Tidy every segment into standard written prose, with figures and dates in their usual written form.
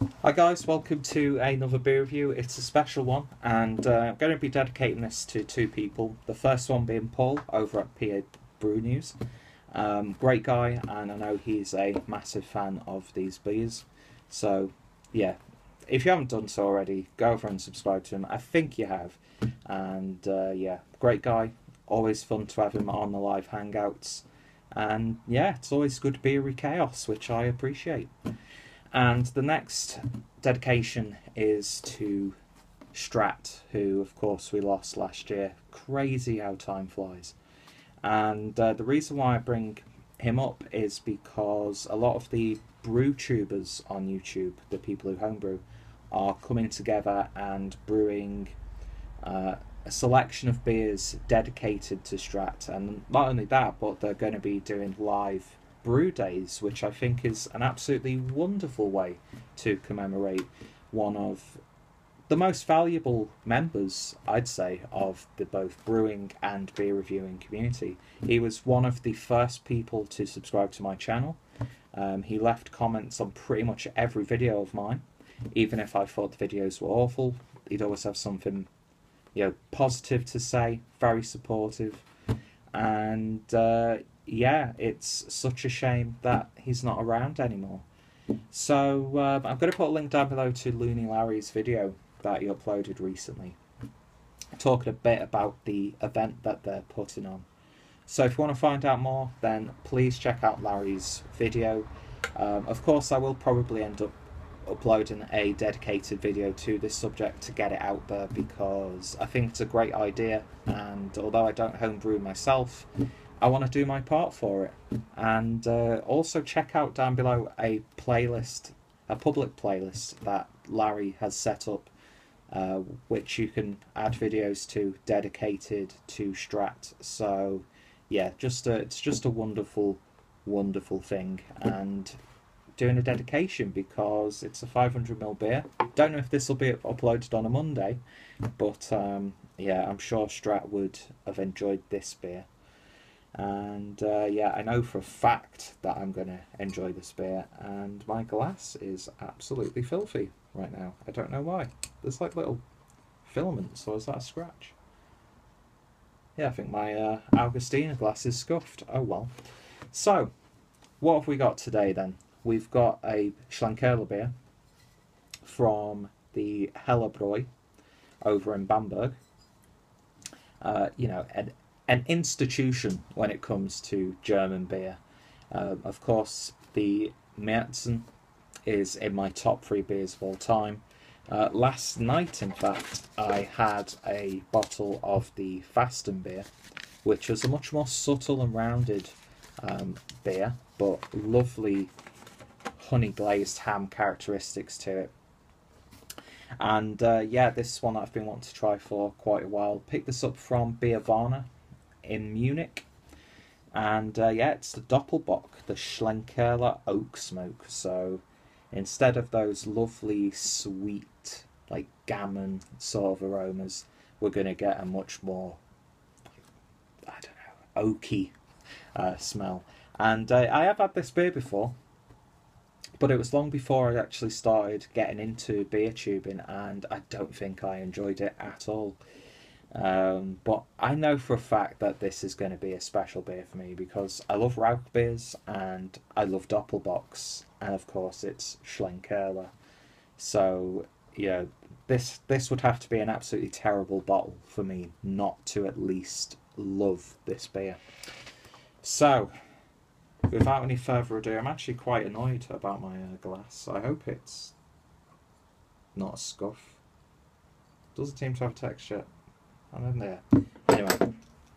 Hi guys, welcome to another beer review. It's a special one, and I'm going to be dedicating this to two people. The first one being Paul over at PABrewNews. Great guy, and I know he's a massive fan of these beers. So yeah, if you haven't done so already, go over and subscribe to him. I think you have. And yeah, great guy. Always fun to have him on the live hangouts. And yeah, it's always good beery chaos, which I appreciate. And the next dedication is to Strat, who of course we lost last year. Crazy how time flies. And the reason why I bring him up is because a lot of the brew tubers on YouTube, the people who homebrew, are coming together and brewing a selection of beers dedicated to Strat. And not only that, but they're going to be doing live brew days, which I think is an absolutely wonderful way to commemorate one of the most valuable members, I'd say, of the both brewing and beer reviewing community. He was one of the first people to subscribe to my channel. He left comments on pretty much every video of mine, even if I thought the videos were awful. He'd always have something, you know, positive to say, very supportive. And yeah, it's such a shame that he's not around anymore. So I'm going to put a link down below to Looney Larry's video that he uploaded recently, talking a bit about the event that they're putting on. So if you want to find out more, then please check out Larry's video. Of course, I will probably end up uploading a dedicated video to this subject to get it out there, because I think it's a great idea, and although I don't homebrew myself, I want to do my part for it. And also check out down below a playlist, a public playlist that Larry has set up, which you can add videos to dedicated to Strat. So yeah, it's just a wonderful, wonderful thing, and doing a dedication because it's a 500ml beer. Don't know if this will be uploaded on a Monday, but yeah, I'm sure Strat would have enjoyed this beer. And yeah, I know for a fact that I'm going to enjoy this beer, and my glass is absolutely filthy right now. I don't know why. There's like little filaments, or is that a scratch? Yeah, I think my Augustina glass is scuffed. Oh well. So, what have we got today then? We've got a Schlenkerla beer from the Heller-Trum over in Bamberg. You know, an institution when it comes to German beer. Of course, the Märzen is in my top 3 beers of all time. Last night, in fact, I had a bottle of the Fasten beer, which was a much more subtle and rounded beer, but lovely honey glazed ham characteristics to it. And yeah, this is one that I've been wanting to try for quite a while. Picked this up from Beerventures in Munich, and yeah, it's the Doppelbock, the Schlenkerla oak smoke. So instead of those lovely sweet, like gammon sort of aromas, we're going to get a much more, I don't know, oaky smell. And I have had this beer before, but it was long before I actually started getting into beer tubing, and I don't think I enjoyed it at all. But I know for a fact that this is going to be a special beer for me, because I love Rauch beers and I love Doppelbocks, and of course it's Schlenkerla. So yeah, this would have to be an absolutely terrible bottle for me not to at least love this beer. So without any further ado, I'm actually quite annoyed about my glass. I hope it's not a scuff. Doesn't seem to have a texture. And then there. Anyway,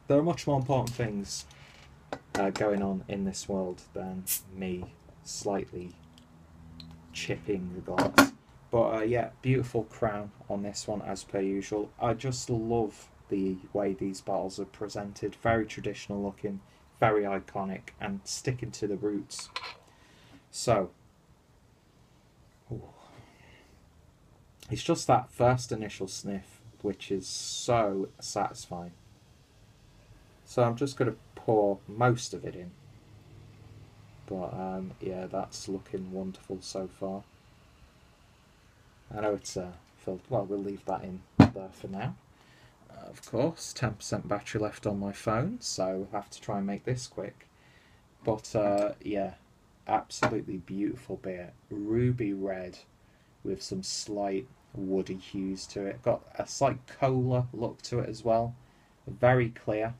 there are much more important things going on in this world than me slightly chipping the glass. But yeah, beautiful crown on this one as per usual. I just love the way these bottles are presented. Very traditional looking, very iconic, and sticking to the roots. So, ooh, it's just that first initial sniff which is so satisfying. So I'm just going to pour most of it in. But yeah, that's looking wonderful so far. I know it's filled. Well, we'll leave that in there for now. Of course, 10% battery left on my phone, so I have to try and make this quick. But yeah, absolutely beautiful beer. Ruby red with some slight woody hues to it. Got a slight cola look to it as well. Very clear.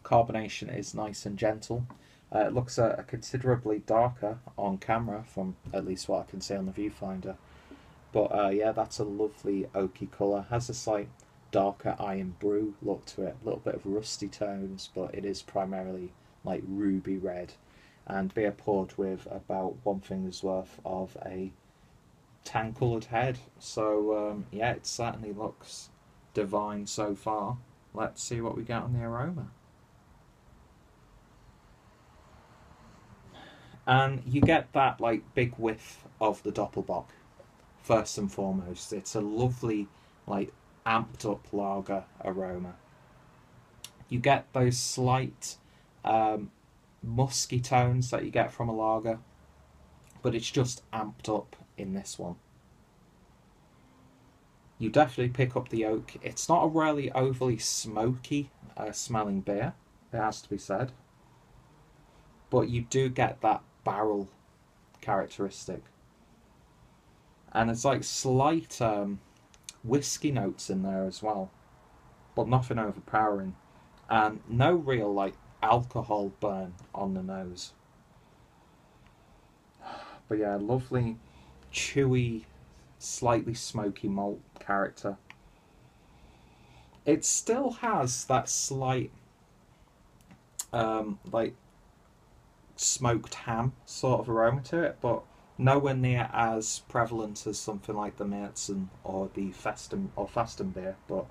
Carbonation is nice and gentle. It looks considerably darker on camera from at least what I can see on the viewfinder. But yeah, that's a lovely oaky colour. Has a slight darker iron brew look to it. A little bit of rusty tones, but it is primarily like ruby red. And beer poured with about 1 finger's worth of a tan coloured head. So yeah, it certainly looks divine so far. Let's see what we get on the aroma. And you get that like big whiff of the Doppelbock first and foremost. It's a lovely like amped up lager aroma. You get those slight musky tones that you get from a lager, but it's just amped up in this one. You definitely pick up the oak. It's not a really overly smoky smelling beer, it has to be said, but you do get that barrel characteristic, and it's like slight whiskey notes in there as well, but nothing overpowering, and no real like alcohol burn on the nose. But yeah, lovely chewy, slightly smoky malt character. It still has that slight like smoked ham sort of aroma to it, but nowhere near as prevalent as something like the Märzen or the Fasten beer. But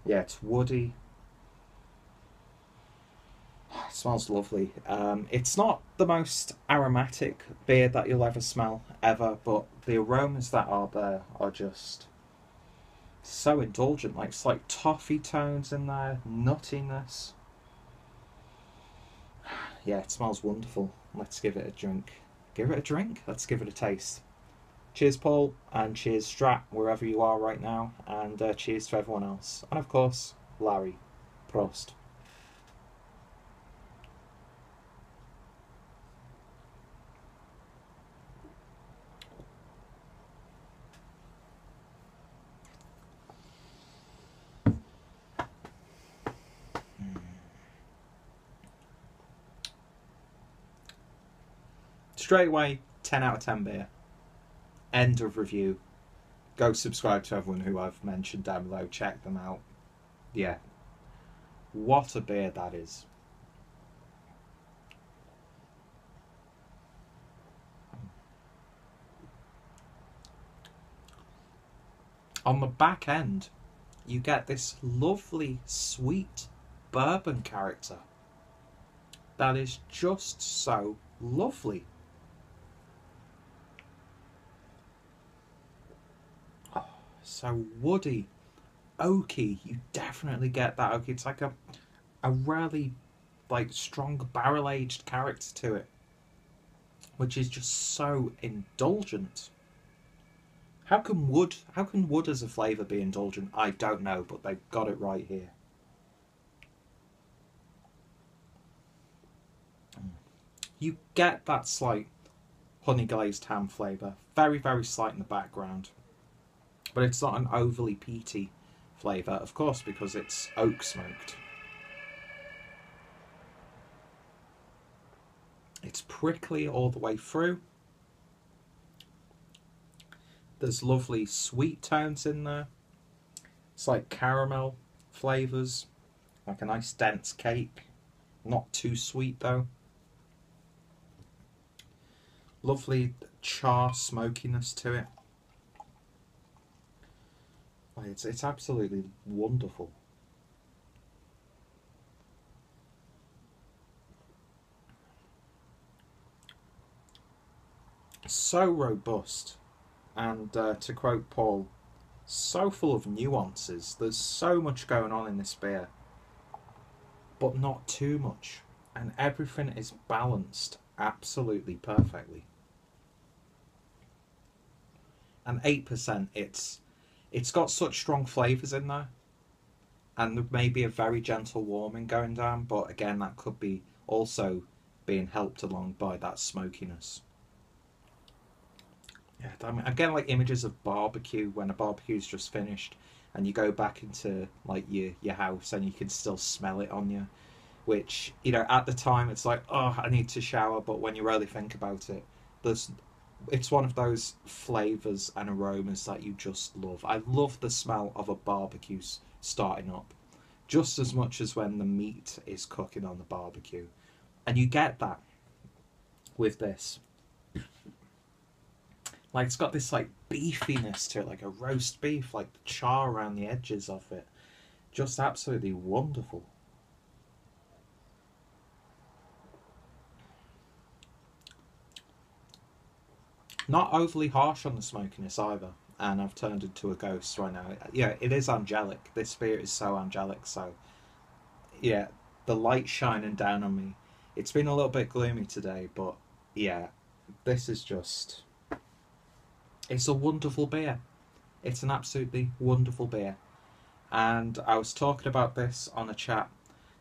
yeah, it's woody. It smells lovely. It's not the most aromatic beer that you'll ever smell ever, but the aromas that are there are just so indulgent. Like slight toffee tones in there, nuttiness. Yeah, it smells wonderful. Let's give it a drink. Give it a drink? Let's give it a taste. Cheers, Paul, and cheers, Strat, wherever you are right now, and cheers to everyone else. And of course, Larry. Prost. Straight away, 10 out of 10 beer. End of review. Go subscribe to everyone who I've mentioned down below. Check them out. Yeah. What a beer that is. On the back end, you get this lovely, sweet bourbon character. That is just so lovely. So woody, oaky. You definitely get that oaky. It's like a really like strong barrel aged character to it, which is just so indulgent. How can wood as a flavour be indulgent? I don't know, but they've got it right here. You get that slight honey glazed ham flavour, very, very slight in the background. But it's not an overly peaty flavour, of course, because it's oak smoked. It's prickly all the way through. There's lovely sweet tones in there. It's like caramel flavours, like a nice dense cake. Not too sweet though. Lovely char smokiness to it. It's absolutely wonderful. So robust, and to quote Paul, so full of nuances. There's so much going on in this beer, but not too much, and everything is balanced absolutely perfectly. and 8%, it's got such strong flavours in there, and there may be a very gentle warming going down, but again, that could be also being helped along by that smokiness. Yeah, I mean, I'm getting like images of barbecue when a barbecue's just finished, and you go back into like your house and you can still smell it on you, which, you know, at the time it's like, oh, I need to shower, but when you really think about it, it's one of those flavours and aromas that you just love. I love the smell of a barbecue starting up, just as much as when the meat is cooking on the barbecue. And you get that with this. Like, it's got this like beefiness to it, like a roast beef, like the char around the edges of it. Just absolutely wonderful. Not overly harsh on the smokiness either, and I've turned into a ghost right now. Yeah, it is angelic. This beer is so angelic, so yeah, the light shining down on me. It's been a little bit gloomy today, but yeah, this is just... It's a wonderful beer. It's an absolutely wonderful beer. And I was talking about this on a chat.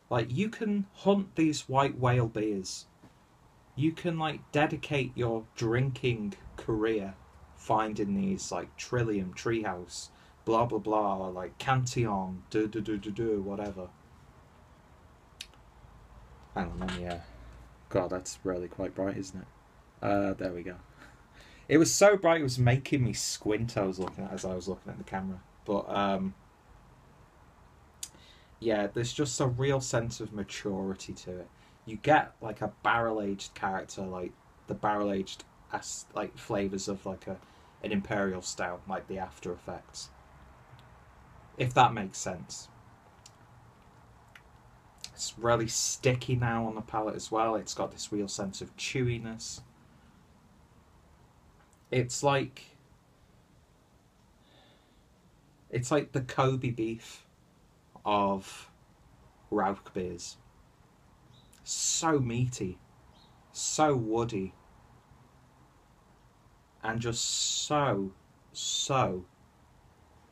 Like, you can hunt these white whale beers. You can, like, dedicate your drinking career finding these, like, Trillium, Treehouse, blah, blah, blah, like, Cantillon, whatever. Hang on, let me, God, that's really quite bright, isn't it? There we go. It was so bright it was making me squint as I was looking at the camera. But, yeah, there's just a real sense of maturity to it. You get like a barrel-aged character, like the barrel-aged like flavours of like an imperial stout, like the after effects. If that makes sense. It's really sticky now on the palate as well. It's got this real sense of chewiness. It's like the Kobe beef of Rauch beers. So meaty, so woody, and just so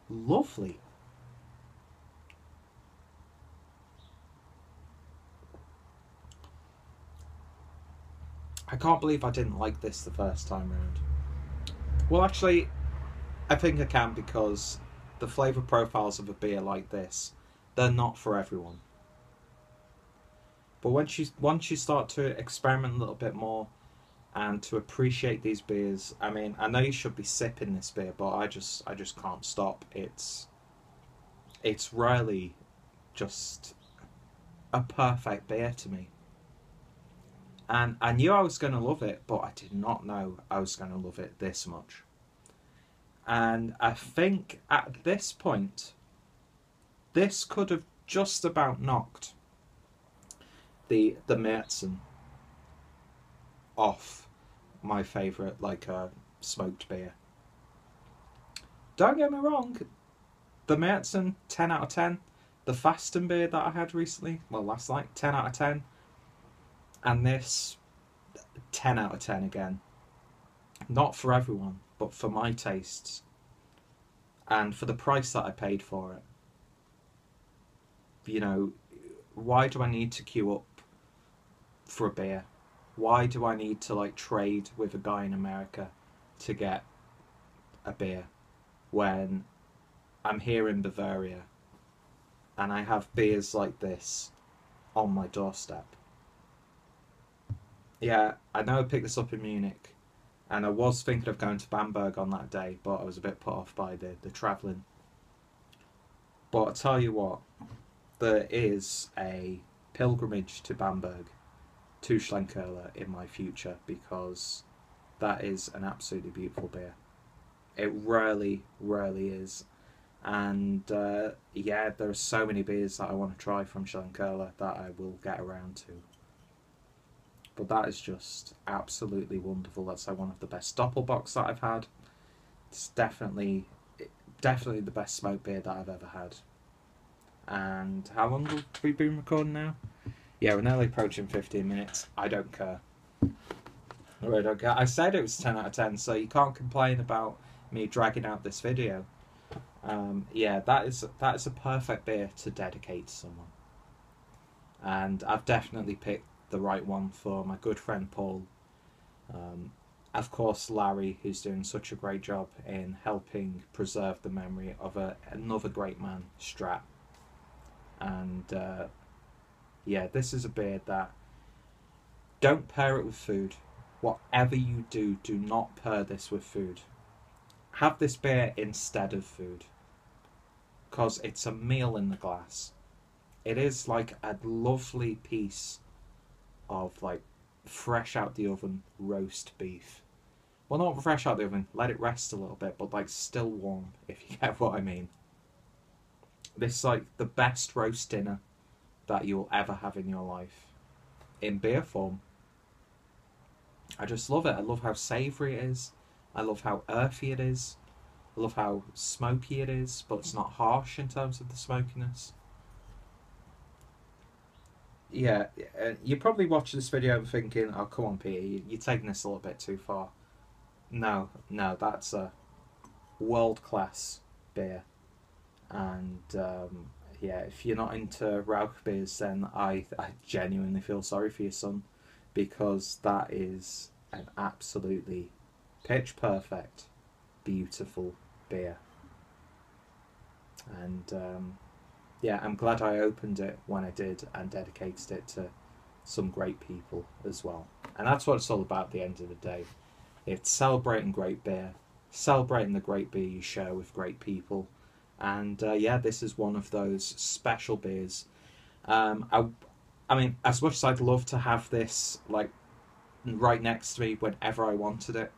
lovely. I can't believe I didn't like this the first time round. Well, actually, I think I can, because the flavour profiles of a beer like this, they're not for everyone. But once you start to experiment a little bit more and to appreciate these beers, I mean, I know you should be sipping this beer, but I just can't stop. It's really just a perfect beer to me. And I knew I was going to love it, but I did not know I was going to love it this much. And I think at this point, this could have just about knocked the Märzen off my favourite, like, smoked beer. Don't get me wrong, the Märzen, 10 out of 10. The Fasten beer that I had recently, well, last night, 10 out of 10. And this, 10 out of 10 again. Not for everyone, but for my tastes. And for the price that I paid for it. You know, why do I need to queue up for a beer? Why do I need to, like, trade with a guy in America to get a beer when I'm here in Bavaria and I have beers like this on my doorstep? Yeah, I know I picked this up in Munich, and I was thinking of going to Bamberg on that day, but I was a bit put off by the travelling. But I'll tell you what, there is a pilgrimage to Bamberg, to Schlenkerla, in my future, because that is an absolutely beautiful beer. It really, really is. And yeah, there are so many beers that I want to try from Schlenkerla that I will get around to. But that is just absolutely wonderful. That's like one of the best Doppelbocks that I've had. It's definitely the best smoked beer that I've ever had. And how long have we been recording now? Yeah, we're nearly approaching 15 minutes. I don't care. I really don't care. I said it was 10 out of 10, so you can't complain about me dragging out this video. Yeah, that is a perfect beer to dedicate to someone. And I've definitely picked the right one for my good friend Paul. Of course, Larry, who's doing such a great job in helping preserve the memory of another great man, Strat. And yeah, this is a beer that, don't pair it with food. Whatever you do, do not pair this with food. Have this beer instead of food, because it's a meal in the glass. It is like a lovely piece of like fresh out the oven roast beef. Well, not fresh out the oven, let it rest a little bit, but like still warm, if you get what I mean. This is like the best roast dinner that you'll ever have in your life, in beer form. I just love it. I love how savoury it is. I love how earthy it is. I love how smoky it is, but it's not harsh in terms of the smokiness. Yeah, you're probably watching this video and thinking, oh, come on, Peter, you're taking this a little bit too far. No, that's a world-class beer. And, yeah, if you're not into Rauch beers, then I genuinely feel sorry for your son, because that is an absolutely pitch-perfect, beautiful beer. And, yeah, I'm glad I opened it when I did and dedicated it to some great people as well. And that's what it's all about at the end of the day. It's celebrating great beer, celebrating the great beer you share with great people. And yeah, this is one of those special beers. I mean, as much as I'd love to have this like right next to me whenever I wanted it,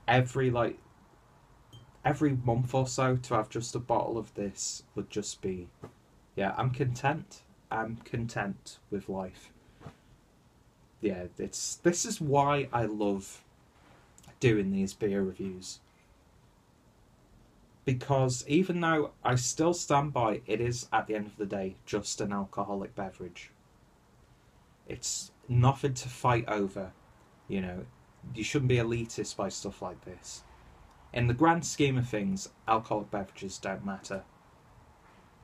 every month or so to have just a bottle of this would just be, yeah, I'm content. I'm content with life. Yeah, this is why I love doing these beer reviews. Because even though I still stand by, it is at the end of the day just an alcoholic beverage. It's nothing to fight over, you know. You shouldn't be elitist by stuff like this. In the grand scheme of things, alcoholic beverages don't matter.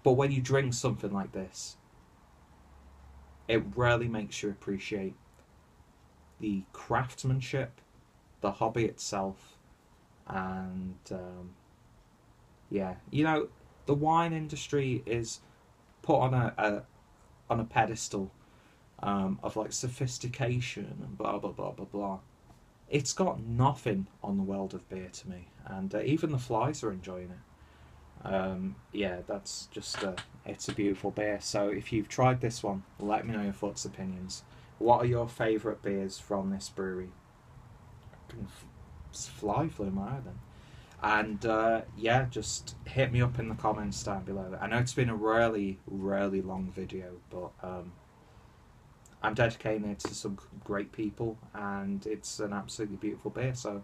But when you drink something like this, it really makes you appreciate the craftsmanship, the hobby itself, and yeah, you know, the wine industry is put on a pedestal of like sophistication and blah blah blah blah blah. It's got nothing on the world of beer to me, and even the flies are enjoying it. Yeah, that's just it's a beautiful beer. So if you've tried this one, let me know your thoughts, opinions. What are your favourite beers from this brewery? Fly flew my eye then. And yeah, just hit me up in the comments down below. I know it's been a really long video, but I'm dedicating it to some great people, and it's an absolutely beautiful beer, so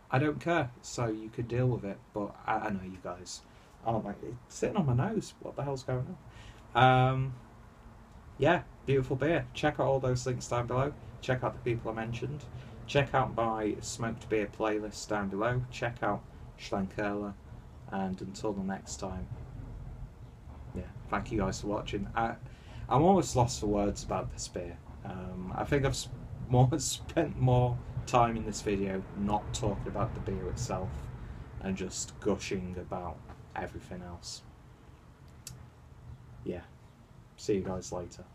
I don't care, so you can deal with it. But I know you guys aren't like, it's sitting on my nose, what the hell's going on? Yeah, beautiful beer. Check out all those links down below. Check out the people I mentioned. Check out my smoked beer playlist down below. Check out Schlenkerla, and until the next time, yeah, thank you guys for watching. I'm almost lost for words about this beer. I think I've spent more time in this video not talking about the beer itself and just gushing about everything else. Yeah, see you guys later.